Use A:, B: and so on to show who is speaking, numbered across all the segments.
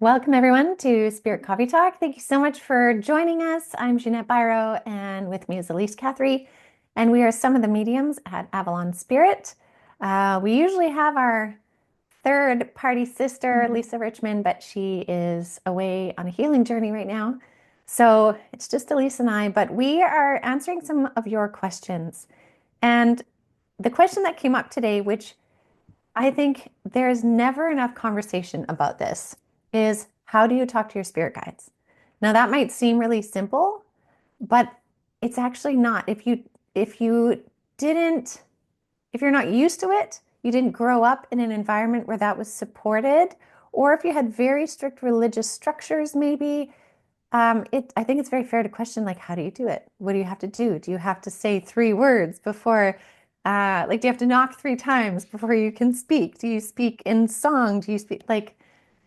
A: Welcome everyone to Spirit Coffee Talk. Thank you so much for joining us. I'm Ginette, and with me is Elyse, and we are some of the mediums at Avalon Spirit. We usually have our third party sister, Lisa Richmond, but she is away on a healing journey right now. So it's just Elyse and I, but we are answering some of your questions. And the question that came up today, which I think there's never enough conversation about this, is how do you talk to your spirit guides? Now that might seem really simple, but it's actually not. If you didn't if you're not used to it, you didn't grow up in an environment where that was supported, or if you had very strict religious structures, maybe, I think it's very fair to question, like, how do you do it? What do you have to do? Do you have to say three words before, do you have to knock three times before you can speak? Do you speak in song? Do you speak like,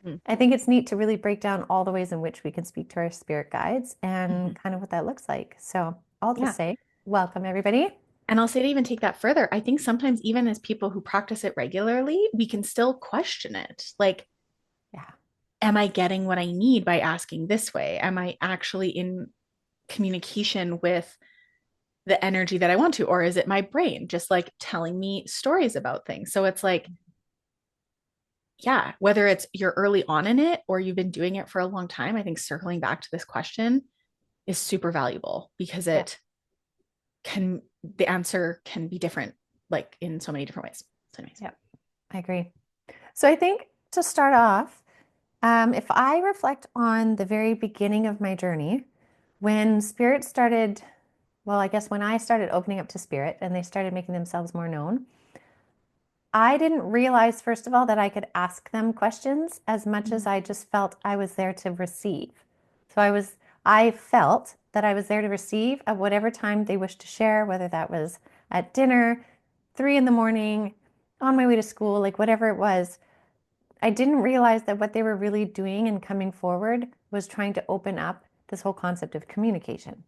B: Mhm.
A: I think it's neat to really break down all the ways in which we can speak to our spirit guides and
B: Mhm.
A: kind of what that looks like. So I'll just
B: Yeah.
A: say, welcome everybody.
B: And I'll say to even take that further, I think sometimes, even as people who practice it regularly, we can still question it. Like,
A: Yeah.
B: am I getting what I need by asking this way? Am I actually in communication with the energy that I want to? Or is it my brain just like telling me stories about things? So it's like, yeah, whether it's you're early on in it or you've been doing it for a long time, I think circling back to this question is super valuable because
A: Yeah.
B: the answer can be different, like in so many different ways. So, anyways.
A: Yeah. I agree. So I think to start off, if I reflect on the very beginning of my journey, when spirit started, well, I guess when I started opening up to spirit and they started making themselves more known, I didn't realize, first of all, that I could ask them questions as much as I just felt I was there to receive. So I felt that I was there to receive at whatever time they wished to share, whether that was at dinner, 3 in the morning, on my way to school, like whatever it was. I didn't realize that what they were really doing and coming forward was trying to open up this whole concept of communication.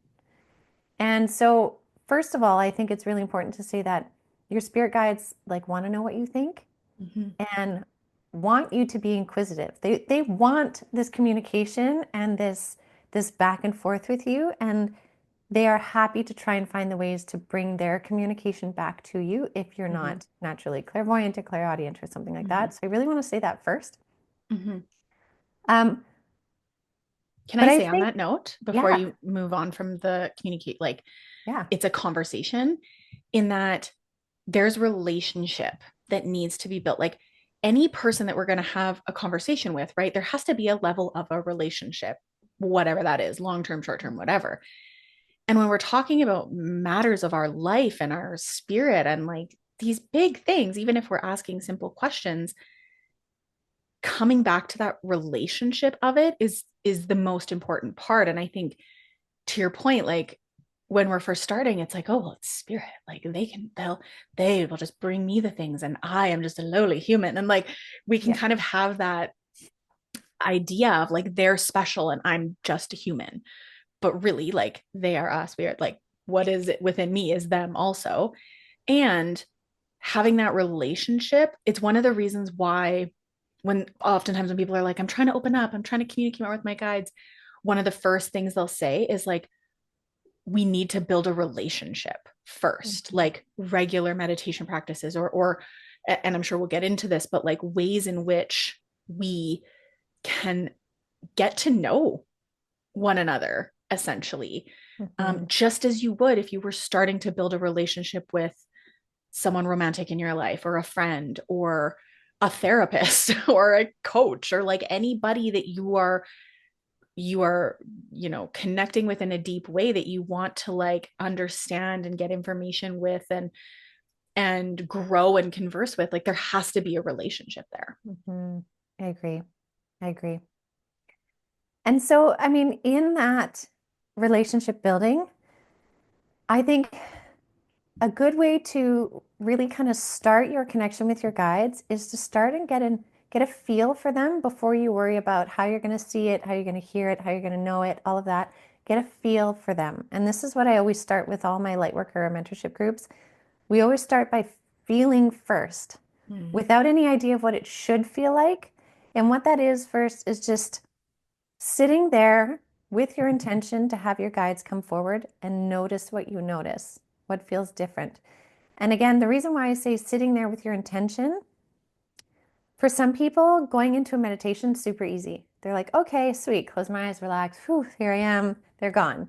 A: And so, first of all, I think it's really important to say that your spirit guides like want to know what you think
B: Mhm.
A: and want you to be inquisitive. They want this communication and this back and forth with you, and they are happy to try and find the ways to bring their communication back to you if you're
B: Mhm.
A: not naturally clairvoyant or clairaudient or something like
B: Mhm.
A: that. So I really want to say that first.
B: Mhm.
A: Um,
B: Can
A: but
B: I
A: I
B: say on
A: think,
B: that note, before
A: yeah,
B: you move on from the communicate, like
A: yeah.
B: it's a conversation in that there's relationship that needs to be built. Like any person that we're going to have a conversation with, right? There has to be a level of a relationship, whatever that is, long term, short term, whatever. And when we're talking about matters of our life and our spirit and like these big things, even if we're asking simple questions, coming back to that relationship of it is the most important part. And I think to your point, like when we're first starting, it's like, oh well, it's spirit, like they will just bring me the things and I am just a lowly human, and like we can
A: Yeah.
B: kind of have that idea of like they're special and I'm just a human, but really like they are a spirit. Like what is it within me is them also. And having that relationship, it's one of the reasons why when oftentimes when people are like, I'm trying to open up, I'm trying to communicate more with my guides, one of the first things they'll say is like, we need to build a relationship first,
A: Mhm.
B: like regular meditation practices or and I'm sure we'll get into this, but like ways in which we can get to know one another essentially,
A: Mhm.
B: just as you would if you were starting to build a relationship with someone romantic in your life or a friend or a therapist or a coach or like anybody that you are connecting with in a deep way that you want to like understand and get information with and grow and converse with. Like there has to be a relationship there.
A: Mhm. I agree. I agree. And so, I mean, in that relationship building, I think a good way to really kind of start your connection with your guides is to start and get a feel for them before you worry about how you're going to see it, how you're going to hear it, how you're going to know it, all of that. Get a feel for them. And this is what I always start with all my light worker or mentorship groups. We always start by feeling first
B: Mm.
A: without any idea of what it should feel like. And what that is first is just sitting there with your intention to have your guides come forward and notice what you notice, what feels different. And again, the reason why I say sitting there with your intention, for some people, going into a meditation is super easy. They're like, okay, sweet, close my eyes, relax. Whew, here I am. They're gone.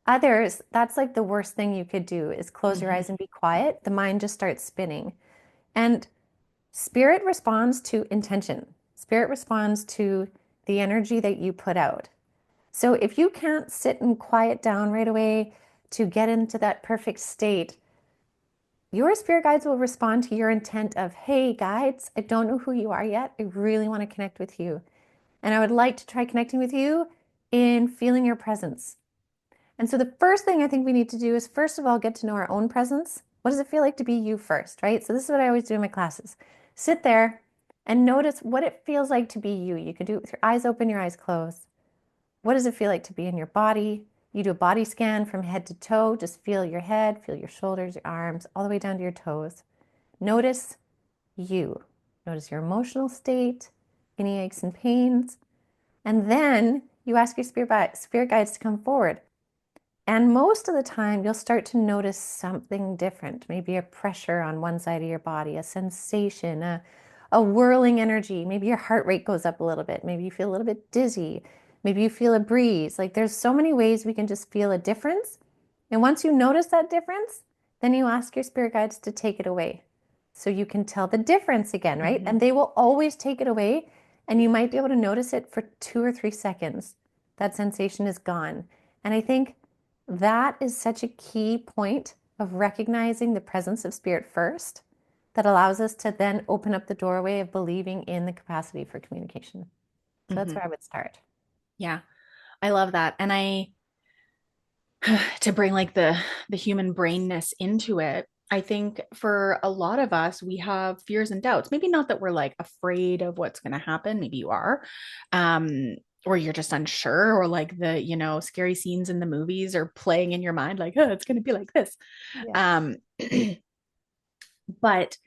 A: Others, that's like the worst thing you could do is close your
B: Mm-hmm.
A: eyes and be quiet. The mind just starts spinning. And spirit responds to intention. Spirit responds to the energy that you put out. So if you can't sit and quiet down right away to get into that perfect state, your spirit guides will respond to your intent of, hey, guides, I don't know who you are yet. I really want to connect with you. And I would like to try connecting with you in feeling your presence. And so the first thing I think we need to do is, first of all, get to know our own presence. What does it feel like to be you first, right? So this is what I always do in my classes. Sit there and notice what it feels like to be you. You can do it with your eyes open, your eyes closed. What does it feel like to be in your body? You do a body scan from head to toe. Just feel your head, feel your shoulders, your arms, all the way down to your toes. Notice you. Notice your emotional state, any aches and pains. And then you ask your spirit guides to come forward. And most of the time, you'll start to notice something different, maybe a pressure on one side of your body, a sensation, a whirling energy. Maybe your heart rate goes up a little bit. Maybe you feel a little bit dizzy. Maybe you feel a breeze. Like there's so many ways we can just feel a difference. And once you notice that difference, then you ask your spirit guides to take it away. So you can tell the difference again, right?
B: Mm-hmm.
A: And they will always take it away. And you might be able to notice it for 2 or 3 seconds. That sensation is gone. And I think that is such a key point of recognizing the presence of spirit first that allows us to then open up the doorway of believing in the capacity for communication. So that's
B: Mm-hmm.
A: where I would start.
B: Yeah, I love that. And I to bring like the human brainness into it, I think for a lot of us, we have fears and doubts. Maybe not that we're like afraid of what's going to happen. Maybe you are. Um, or you're just unsure, or like scary scenes in the movies are playing in your mind, like, oh, it's going to be like this.
A: Yeah.
B: Um, but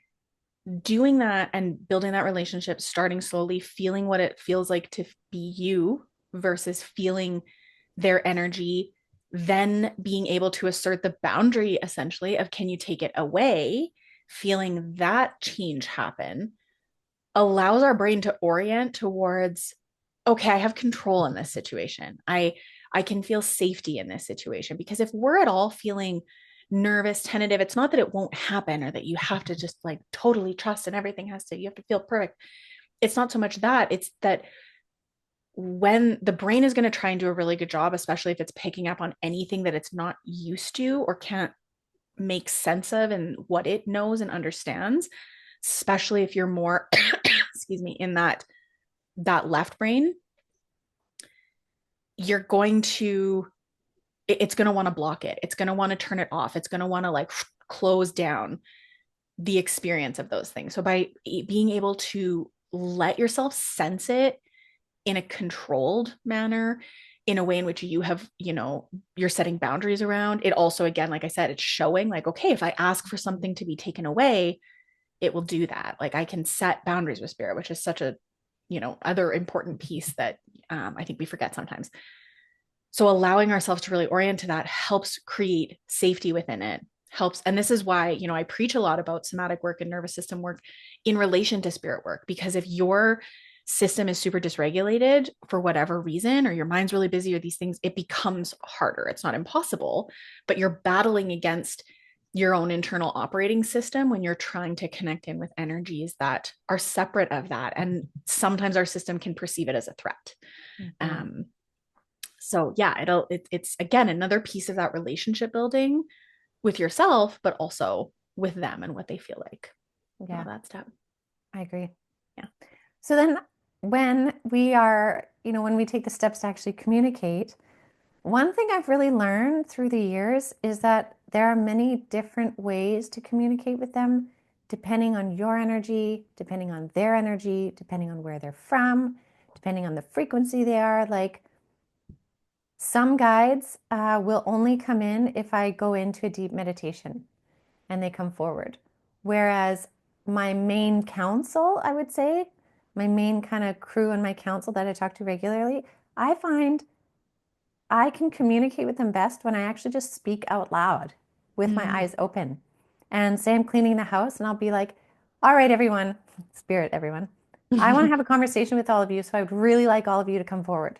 B: doing that and building that relationship, starting slowly, feeling what it feels like to be you versus feeling their energy, then being able to assert the boundary essentially of can you take it away, feeling that change happen allows our brain to orient towards, okay, I have control in this situation. I can feel safety in this situation, because if we're at all feeling nervous, tentative, it's not that it won't happen or that you have to just like totally trust and everything has to, you have to feel perfect. It's not so much that, it's that when the brain is going to try and do a really good job, especially if it's picking up on anything that it's not used to or can't make sense of and what it knows and understands, especially if you're more excuse me, in that left brain, you're going to it's going to want to block it. It's going to want to turn it off. It's going to want to like close down the experience of those things. So by being able to let yourself sense it in a controlled manner, in a way in which you have, you're setting boundaries around it. Also, again, like I said, it's showing like, okay, if I ask for something to be taken away, it will do that. Like I can set boundaries with spirit, which is such a, other important piece that I think we forget sometimes. So allowing ourselves to really orient to that helps create safety within it. Helps. And this is why, I preach a lot about somatic work and nervous system work in relation to spirit work, because if your system is super dysregulated for whatever reason, or your mind's really busy or these things, it becomes harder. It's not impossible, but you're battling against your own internal operating system when you're trying to connect in with energies that are separate of that. And sometimes our system can perceive it as a threat.
A: Mm-hmm.
B: So yeah, it's again another piece of that relationship building with yourself, but also with them and what they feel like. All
A: Yeah,
B: that stuff.
A: I agree.
B: Yeah.
A: So then when we are, when we take the steps to actually communicate, one thing I've really learned through the years is that there are many different ways to communicate with them, depending on your energy, depending on their energy, depending on where they're from, depending on the frequency they are. Like some guides will only come in if I go into a deep meditation and they come forward. Whereas my main counsel, I would say, my main kind of crew and my council that I talk to regularly, I find I can communicate with them best when I actually just speak out loud with my
B: Mm.
A: eyes open and say I'm cleaning the house and I'll be like, all right, everyone, spirit, everyone, I want to have a conversation with all of you. So I would really like all of you to come forward.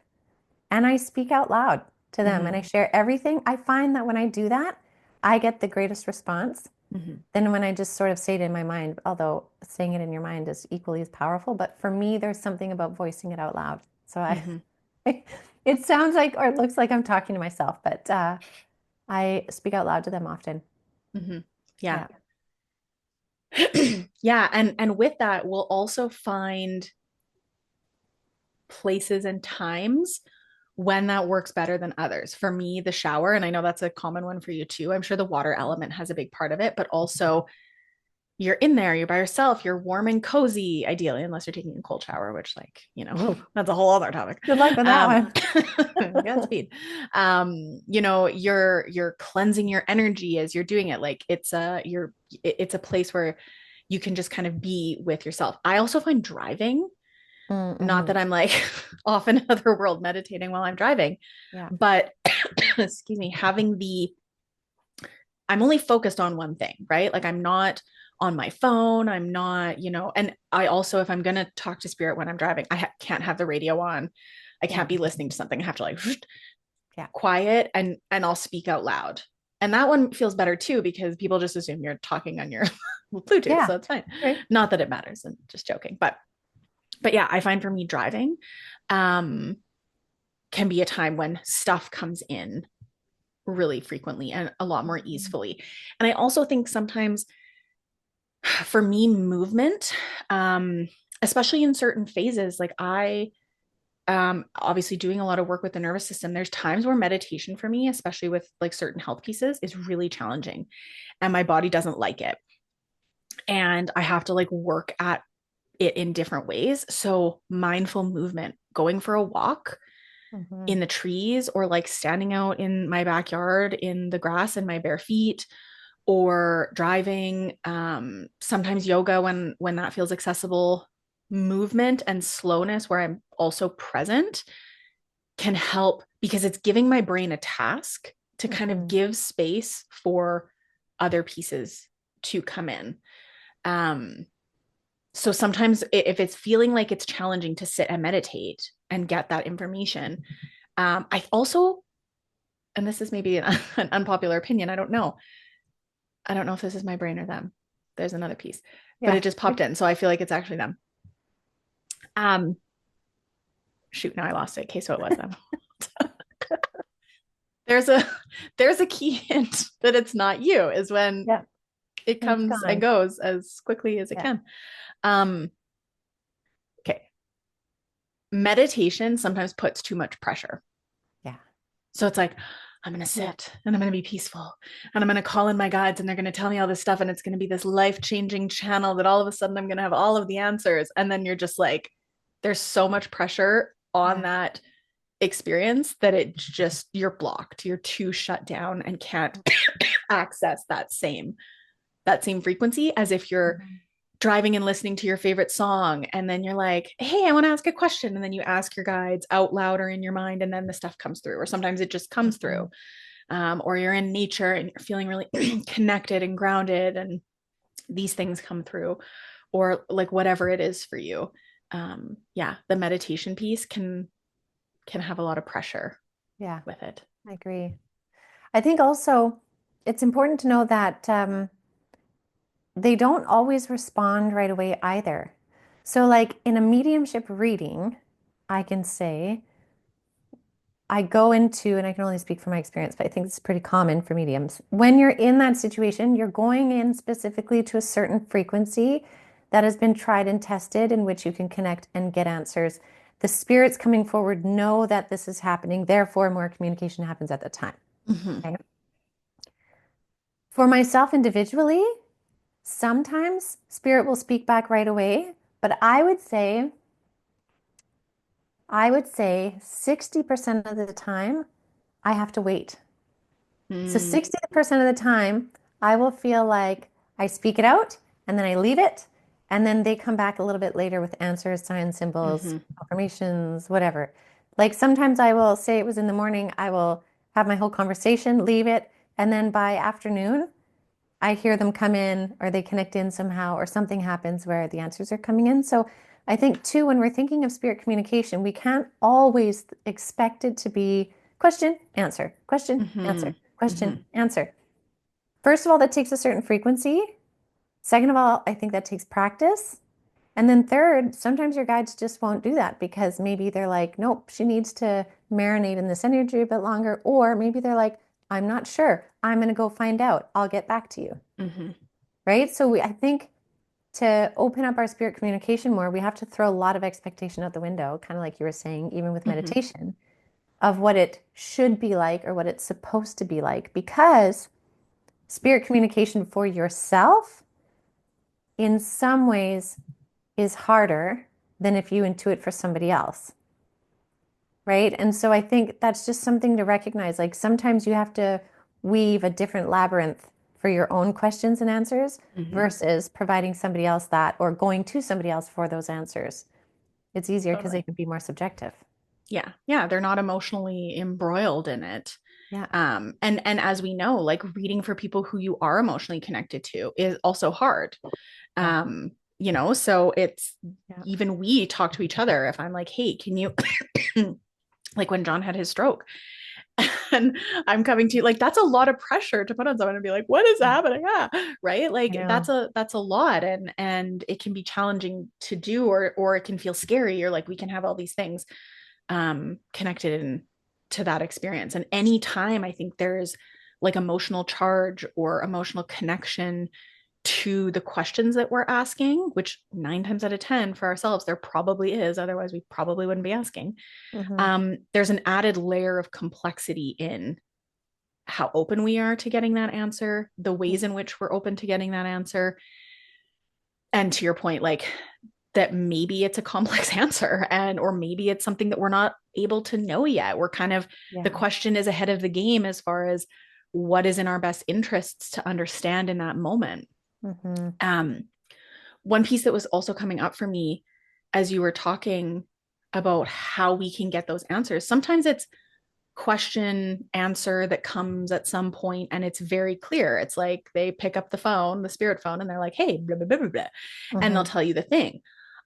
A: And I speak out loud to them and
B: Mhm.
A: I share everything. I find that when I do that, I get the greatest response
B: Mhm.
A: than when I just sort of say it in my mind, although saying it in your mind is equally as powerful. But for me, there's something about voicing it out loud. So
B: Mhm.
A: it sounds like, or it looks like I'm talking to myself, but I speak out loud to them often.
B: Mhm. Yeah.
A: Yeah.
B: Yeah, and with that, we'll also find places and times when that works better than others. For me, the shower, and I know that's a common one for you too. I'm sure the water element has a big part of it, but also you're in there, you're by yourself, you're warm and cozy, ideally, unless you're taking a cold shower, which, like,
A: Ooh,
B: that's a whole other topic.
A: good luck with that one.
B: Godspeed. You're cleansing your energy as you're doing it. Like it's a place where you can just kind of be with yourself. I also find driving, not
A: Mm-hmm.
B: that I'm like off in another world meditating while I'm driving,
A: Yeah.
B: but excuse me, I'm only focused on one thing, right? Like I'm not on my phone. I'm not, and I also, if I'm going to talk to spirit when I'm driving, can't have the radio on. I
A: Yeah.
B: can't be listening to something. I have to like
A: Yeah.
B: quiet and I'll speak out loud. And that one feels better too, because people just assume you're talking on your Bluetooth.
A: Yeah.
B: So it's fine.
A: Right.
B: Not that it matters. I'm just joking. But yeah, I find for me driving, um, can be a time when stuff comes in really frequently and a lot more easily. And I also think sometimes for me, movement, um, especially in certain phases, like I obviously doing a lot of work with the nervous system, there's times where meditation for me, especially with like certain health pieces, is really challenging and my body doesn't like it. And I have to like work at it in different ways. So mindful movement, going for a walk
A: Mm-hmm.
B: in the trees or like standing out in my backyard in the grass in my bare feet or driving, sometimes yoga when that feels accessible, movement and slowness where I'm also present can help because it's giving my brain a task to kind of
A: Mm-hmm.
B: give space for other pieces to come in. um so sometimes if it's feeling like it's challenging to sit and meditate and get that information, I also, and this is maybe an unpopular opinion, I don't know if this is my brain or them. There's another piece, but
A: Yeah.
B: it just popped in. So I feel like it's actually them. Um, Shoot, now I lost it. Okay, so it was them. there's a there's a key hint that it's not you is when
A: Yeah.
B: it
A: And it's
B: comes and
A: gone.
B: goes as quickly as it
A: Yeah.
B: can. Um, okay. Meditation sometimes puts too much pressure.
A: Yeah.
B: So it's like, I'm going to
A: Yeah.
B: sit and I'm going to be peaceful and I'm going to call in my guides and they're going to tell me all this stuff. And it's going to be this life changing channel that all of a sudden I'm going to have all of the answers. And then you're just like, there's so much pressure on
A: Yeah.
B: that experience that you're blocked. You're too shut down and can't access that same frequency as if you're
A: Mhm.
B: driving and listening to your favorite song and then you're like, hey, I want to ask a question, and then you ask your guides out loud or in your mind and then the stuff comes through, or sometimes it just comes through.
A: Mhm.
B: Or you're in nature and you're feeling really connected and grounded and these things come through, or like whatever it is for you. Yeah, the meditation piece can have a lot of pressure
A: Yeah.
B: with it.
A: I agree. I think also it's important to know that they don't always respond right away either. So, like in a mediumship reading, I can say, I go into, and I can only speak from my experience, but I think it's pretty common for mediums. When you're in that situation, you're going in specifically to a certain frequency that has been tried and tested in which you can connect and get answers. The spirits coming forward know that this is happening, therefore, more communication happens at the time.
B: Mm-hmm.
A: Okay. For myself individually, sometimes spirit will speak back right away, but I would say 60% of the time I have to wait. So
B: Mm.
A: 60% of the time I will feel like I speak it out and then I leave it And then they come back a little bit later with answers, signs, symbols,
B: Mm-hmm.
A: confirmations, whatever. Like sometimes I will say it was in the morning, I will have my whole conversation, leave it, and then by afternoon, I hear them come in or they connect in somehow or something happens where the answers are coming in. So I think too, when we're thinking of spirit communication, we can't always expect it to be question, answer, question,
B: Mm-hmm.
A: answer, question,
B: Mm-hmm.
A: answer. First of all, that takes a certain frequency. Second of all, I think that takes practice. And then third, sometimes your guides just won't do that because maybe they're like, nope, she needs to marinate in this energy a bit longer. Or maybe they're like, I'm not sure. I'm going to go find out. I'll get back to you.
B: Mm-hmm.
A: Right. So I think to open up our spirit communication more, we have to throw a lot of expectation out the window, kind of like you were saying, even with
B: Mm-hmm.
A: meditation, of what it should be like or what it's supposed to be like. Because spirit communication for yourself, in some ways, is harder than if you intuit for somebody else. Right. And so I think that's just something to recognize. Like sometimes you have to weave a different labyrinth for your own questions and answers
B: Mm-hmm.
A: versus providing somebody else that or going to somebody else for those answers. It's easier because they
B: Totally.
A: can be more subjective.
B: Yeah. Yeah. They're not emotionally embroiled in it.
A: Yeah.
B: And as we know, like reading for people who you are emotionally connected to is also hard.
A: Yeah.
B: So it's
A: Yeah.
B: even we talk to each other. If I'm like, hey, can you like when John had his stroke and I'm coming to you, like that's a lot of pressure to put on someone and be like, what is happening? Yeah, right.
A: I
B: Like
A: know.
B: that's a lot, and it can be challenging to do, or it can feel scary, or like we can have all these things connected to that experience. And anytime I think there's like emotional charge or emotional connection to the questions that we're asking, which 9 times out of 10 for ourselves, there probably is. Otherwise, we probably wouldn't be asking.
A: Hmm.
B: There's an added layer of complexity in how open we are to getting that answer, the ways in which we're open to getting that answer. And to your point, like that maybe it's a complex answer or maybe it's something that we're not able to know yet. We're kind of, the
A: Yeah.
B: question is ahead of the game as far as what is in our best interests to understand in that moment.
A: Hmm.
B: Um, One piece that was also coming up for me as you were talking about how we can get those answers. Sometimes it's question answer that comes at some point and it's very clear. It's like they pick up the phone, the spirit phone, and they're like, hey, blah, blah, blah, blah, blah, and they'll
A: Hmm.
B: tell you the thing.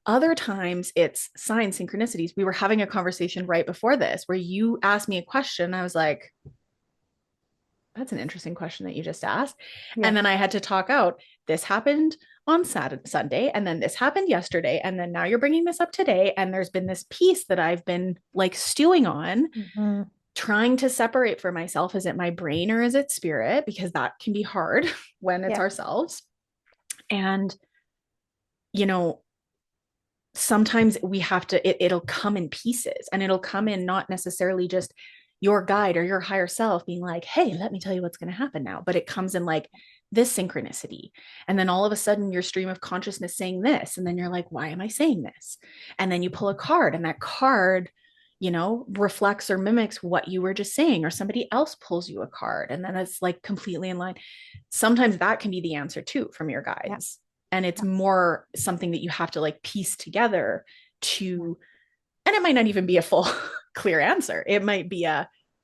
B: Other times it's signs, synchronicities. We were having a conversation right before this where you asked me a question. I was like, that's an interesting question that you just asked.
A: Yeah.
B: And then I had to talk out, this happened on Saturday, Sunday, and then this happened yesterday. And then now you're bringing this up today. And there's been this piece that I've been like stewing on,
A: Hmm.
B: trying to separate for myself. Is it my brain or is it spirit? Because that can be hard when it's
A: Yeah.
B: ourselves. And, you know, sometimes we have to, it'll come in pieces and it'll come in not necessarily just your guide or your higher self being like, hey, let me tell you what's going to happen now. But it comes in like this synchronicity. And then all of a sudden, your stream of consciousness saying this. And then you're like, why am I saying this? And then you pull a card, and that card, reflects or mimics what you were just saying, or somebody else pulls you a card. And then it's like completely in line. Sometimes that can be the answer too from your
A: Yeah.
B: guides. And it's more something that you have to like piece together to, and it might not even be a full clear answer. It might be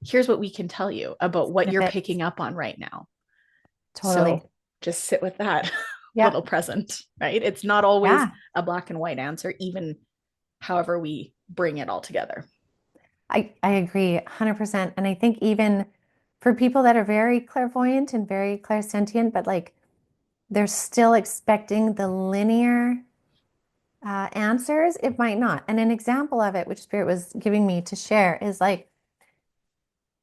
B: here's what we can tell you about what you're
A: Snippets.
B: picking up on right now.
A: Totally.
B: So just sit with that
A: Yeah.
B: little present, right? It's not always
A: Yeah.
B: a black and white answer, even however we bring it all together.
A: I agree 100%. And I think even for people that are very clairvoyant and very clairsentient, but like they're still expecting the linear answers, it might not. And an example of it, which Spirit was giving me to share, is like,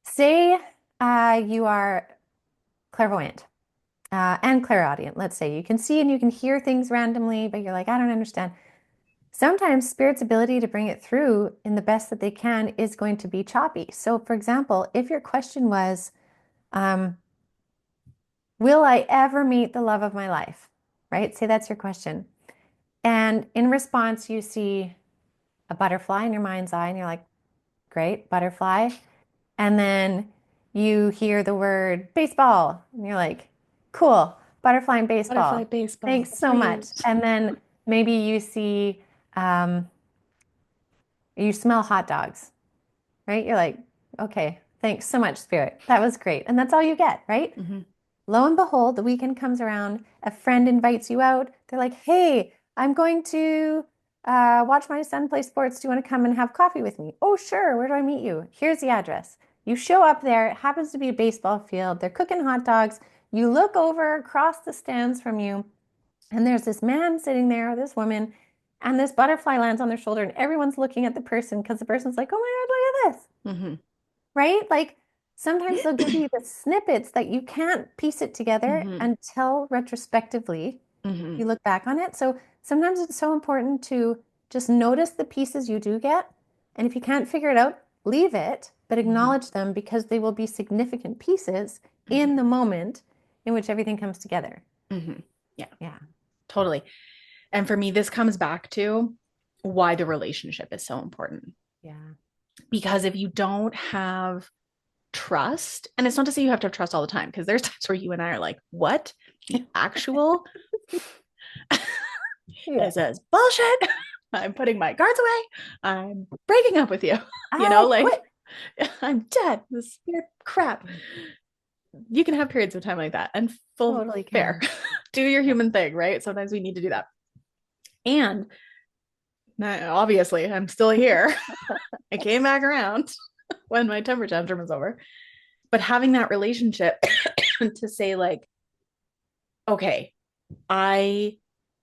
A: say you are clairvoyant and clairaudient. Let's say you can see and you can hear things randomly, but you're like, I don't understand. Sometimes Spirit's ability to bring it through in the best that they can is going to be choppy. So, for example, if your question was, um, will I ever meet the love of my life? Right? Say that's your question. And in response, you see a butterfly in your mind's eye, and you're like, great, butterfly. And then you hear the word baseball, and you're like, cool, butterfly and
B: Butterfly
A: baseball.
B: baseball.
A: Thanks so much.
B: Great.
A: And then maybe you see, um, you smell hot dogs, right? You're like, okay, thanks so much, Spirit. That was great. And that's all you get, right?
B: Mm-hmm.
A: Lo and behold, the weekend comes around, a friend invites you out. They're like, hey, I'm going to watch my son play sports. Do you want to come and have coffee with me? Oh, sure. Where do I meet you? Here's the address. You show up there. It happens to be a baseball field. They're cooking hot dogs. You look over across the stands from you, and there's this man sitting there, this woman, and this butterfly lands on their shoulder, and everyone's looking at the person because the person's like, oh my God, look at this,
B: Mm-hmm.
A: right? Like sometimes they'll give you the snippets that you can't piece it together
B: Mm-hmm.
A: until retrospectively
B: Mm-hmm.
A: you look back on it. So sometimes it's so important to just notice the pieces you do get. And if you can't figure it out, leave it, but
B: Mm-hmm.
A: acknowledge them because they will be significant pieces in the
B: Mm-hmm.
A: moment in which everything comes together.
B: Mm-hmm. Yeah,
A: Yeah.
B: totally. And for me, this comes back to why the relationship is so important.
A: Yeah.
B: Because if you don't have trust, and it's not to say you have to have trust all the time, because there's times where you and I are like, what? The actual
A: Yeah.
B: this is bullshit. I'm putting my cards away. I'm breaking up with you.
A: I
B: Like
A: quit.
B: I'm dead. This weird crap. You can have periods of time like that and full
A: Totally
B: fair.
A: can.
B: Do your
A: Yeah.
B: human thing, right? Sometimes we need to do that. And obviously, I'm still here. I came back around when my temper tantrum was over. But having that relationship to say, like, okay, I,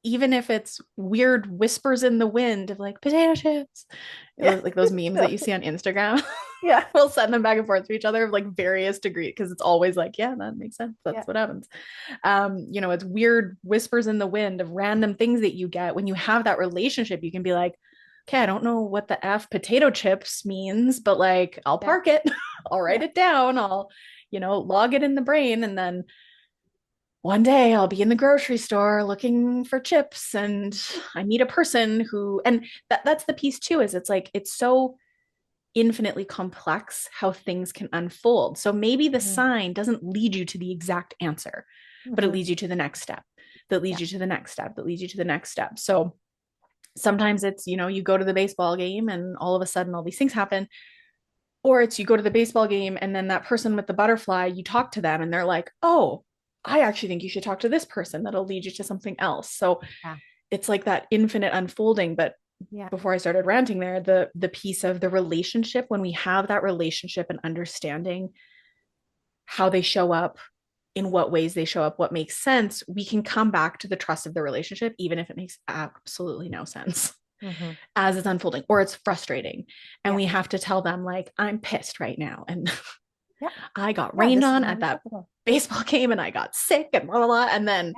B: even if it's weird whispers in the wind of like potato chips,
A: Yeah.
B: like those memes that you see on Instagram,
A: Yeah.
B: we'll send them back and forth to each other of like various degrees because it's always like, yeah, that makes sense.
A: Yeah.
B: That's what happens. It's weird whispers in the wind of random things that you get when you have that relationship. You can be like, okay, I don't know what the F potato chips means, but like, I'll
A: Yeah.
B: park it, I'll write
A: Yeah.
B: it down, I'll, log it in the brain. And then one day I'll be in the grocery store looking for chips and I meet a person who, and that's the piece too, is it's like, it's so infinitely complex how things can unfold. So maybe the
A: Mhm.
B: sign doesn't lead you to the exact answer, but it
A: Mhm.
B: leads you to the next step, that leads
A: Yeah.
B: you to the next step, that leads you to the next step. So sometimes it's, you go to the baseball game and all of a sudden all these things happen. Or it's you go to the baseball game and then that person with the butterfly, you talk to them and they're like, oh, I actually think you should talk to this person. That'll lead you to something else. So
A: Yeah.
B: it's like that infinite unfolding. But
A: Yeah.
B: before I started ranting there, the piece of the relationship, when we have that relationship and understanding how they show up, in what ways they show up, what makes sense, we can come back to the trust of the relationship, even if it makes absolutely no sense
A: Mhm.
B: as it's unfolding or it's frustrating. And
A: Yeah.
B: we have to tell them, like, I'm pissed right now. And
A: Yeah.
B: I got
A: Yeah.
B: rained
A: This is
B: on
A: not
B: at that
A: acceptable.
B: baseball game and I got sick and blah, blah, blah. And then,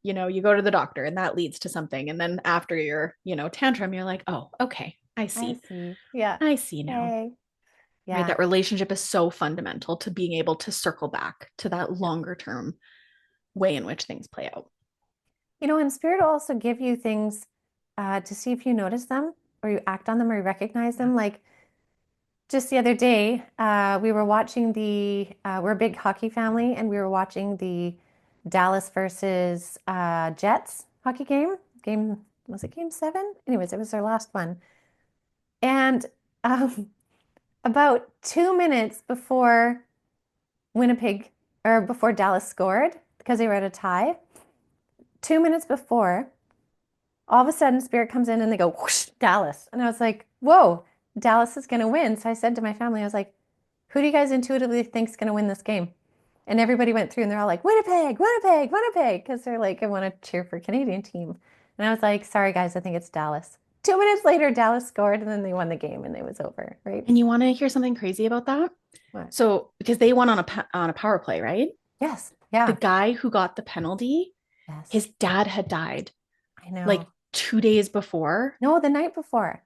A: Yeah.
B: you go to the doctor and that leads to something. And then after your, tantrum, you're like, oh, okay, I
A: I
B: see.
A: see. Yeah.
B: I see now.
A: Okay.
B: Right.
A: Yeah.
B: That relationship is so fundamental to being able to circle back to that
A: Yeah.
B: longer term way in which things play out.
A: And spirit will also give you things to see if you notice them or you act on them or you recognize
B: Yeah.
A: them. Like just the other day, we were watching we're a big hockey family, and we were watching the Dallas versus Jets hockey game. Was it game seven? Anyways, it was their last one. And um, about 2 minutes before Winnipeg or before Dallas scored, because they were at a tie, 2 minutes before, all of a sudden Spirit comes in and they go whoosh, Dallas. And I was like, whoa, Dallas is going to win. So I said to my family, I was like, who do you guys intuitively think is going to win this game? And everybody went through and they're all like, Winnipeg, Winnipeg, Winnipeg, because they're like, I want to cheer for a Canadian team. And I was like, sorry, guys, I think it's Dallas. 2 minutes later, Dallas scored and then they won the game and it was over, right?
B: And you want to hear something crazy about that?
A: What?
B: So, because they won on a power play, right?
A: Yes.
B: The
A: Yeah.
B: guy who got the penalty,
A: Yes.
B: his dad had died
A: I
B: like
A: know.
B: 2 days before.
A: No, the night before.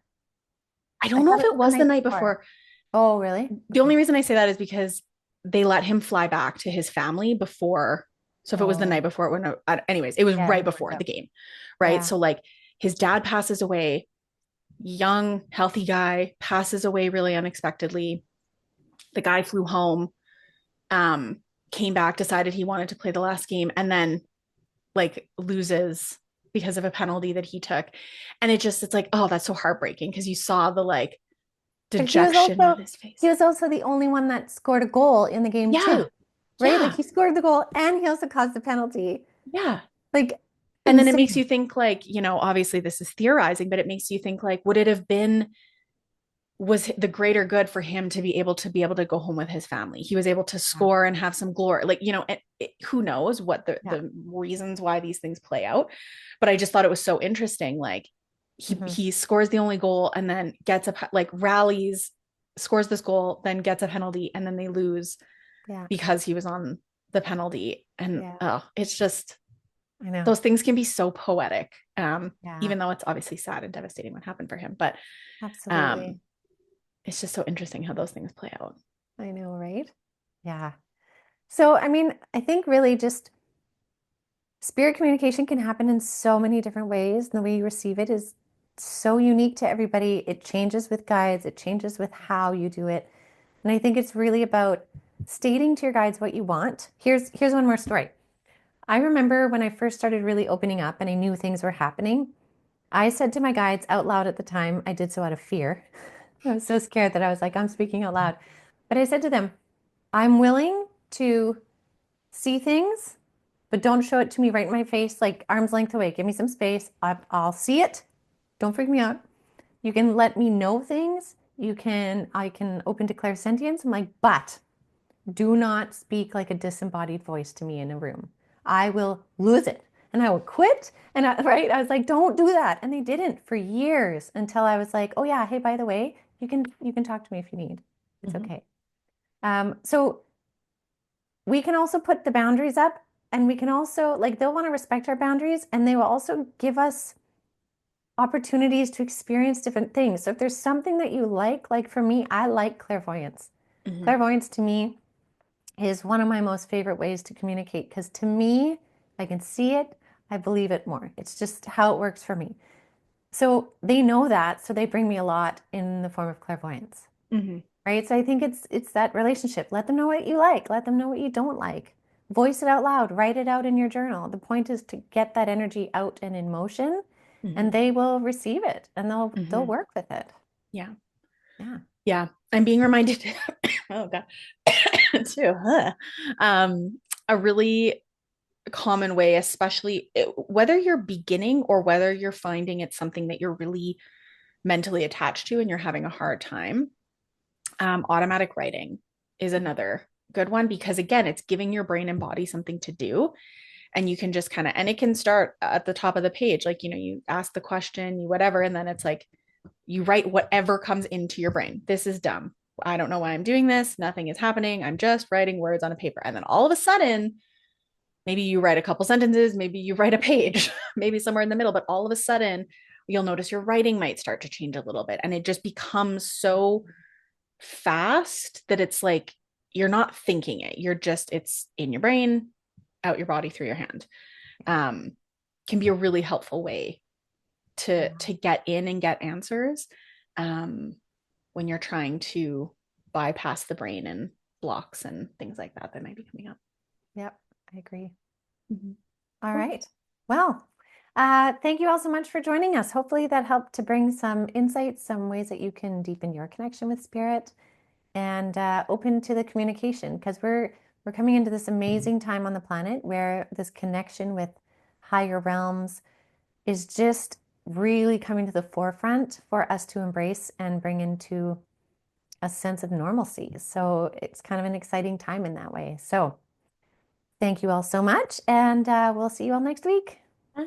B: I
A: I
B: don't know
A: thought
B: if
A: it
B: it
A: was the
B: was the
A: night
B: night
A: before.
B: before.
A: Oh, really?
B: The
A: Okay.
B: only reason I say that is because they let him fly back to his family before. So if it was the night
A: Oh,
B: before, when, anyways, it was
A: yeah,
B: right
A: it worked
B: before
A: out.
B: the game, right?
A: Yeah.
B: So like his dad passes away, young, healthy guy passes away really unexpectedly. The guy flew home, um, came back, decided he wanted to play the last game, and then like loses because of a penalty that he took. And it's like, oh, that's so heartbreaking because you saw the like
A: But
B: dejection on his
A: he
B: face.
A: was also the only one that scored a goal in the game
B: Yeah.
A: too, right? Like
B: Yeah.
A: he scored the goal and he also caused the penalty.
B: Yeah.
A: Like
B: And then it makes you
A: insane.
B: think like, obviously this is theorizing, but it makes you think like, would it have been was the greater good for him to be able to go home with his family. He was able to
A: Yeah.
B: score and have some glory. Like, who knows what
A: Yeah.
B: the reasons why these things play out. But I just thought it was so interesting. Like he scores the only goal and then gets like rallies, scores this goal, then gets a penalty, and then they lose
A: Yeah.
B: because he was on the penalty. And
A: Yeah.
B: it's just
A: I know.
B: those things can be so poetic.
A: Yeah.
B: Even though it's obviously sad and devastating what happened for him. But
A: Absolutely.
B: um it's just so interesting how those things play out.
A: I know, right? Yeah. So, I mean, I think really just spirit communication can happen in so many different ways. And the way you receive it is so unique to everybody. It changes with guides, it changes with how you do it. And I think it's really about stating to your guides what you want. Here's one more story. I remember when I first started really opening up and I knew things were happening, I said to my guides out loud at the time, I did so out of fear. I was so scared that I was like, I'm speaking out loud. But I said to them, I'm willing to see things, but don't show it to me right in my face, like arm's length away. Give me some space. I'll see it. Don't freak me out. You can let me know things. I can open to clairsentience. I'm like, but do not speak like a disembodied voice to me in a room. I will lose it and I will quit. And right, I was like, don't do that. And they didn't for years until I was like, oh yeah, hey, by the way, you can talk to me if you need. It's
B: Mm-hmm.
A: okay. So we can also put the boundaries up and we can also like they'll want to respect our boundaries and they will also give us opportunities to experience different things. So if there's something that you like for me, I like clairvoyance.
B: Mm-hmm.
A: Clairvoyance to me is one of my most favorite ways to communicate because to me, I can see it, I believe it more. It's just how it works for me. So they know that, so they bring me a lot in the form of clairvoyance,
B: Mm-hmm.
A: right? So I think it's that relationship. Let them know what you like, let them know what you don't like. Voice it out loud, write it out in your journal. The point is to get that energy out and in motion,
B: Mm-hmm.
A: and they will receive it and they'll
B: Mm-hmm.
A: work with it.
B: Yeah.
A: Yeah.
B: Yeah. I'm being reminded, oh God, too. Huh. A really common way, especially whether you're beginning or whether you're finding it's something that you're really mentally attached to and you're having a hard time. Automatic writing is another good one because, again, it's giving your brain and body something to do. And you can just kind of, and it can start at the top of the page. Like, you ask the question, you whatever, and then it's like you write whatever comes into your brain. This is dumb. I don't know why I'm doing this. Nothing is happening. I'm just writing words on a paper. And then all of a sudden, maybe you write a couple sentences, maybe you write a page, maybe somewhere in the middle, but all of a sudden, you'll notice your writing might start to change a little bit. And it just becomes so fast that it's like you're not thinking it. It's in your brain, out your body, through your hand. Um, can be a really helpful way to get in and get answers um, when you're trying to bypass the brain and blocks and things like that might be coming up.
A: Yep, I agree.
B: Mm-hmm.
A: All
B: Cool.
A: right. Well, thank you all so much for joining us. Hopefully that helped to bring some insights, some ways that you can deepen your connection with spirit and open to the communication because we're coming into this amazing time on the planet where this connection with higher realms is just really coming to the forefront for us to embrace and bring into a sense of normalcy. So it's kind of an exciting time in that way. So thank you all so much, and we'll see you all next week.
B: Bye.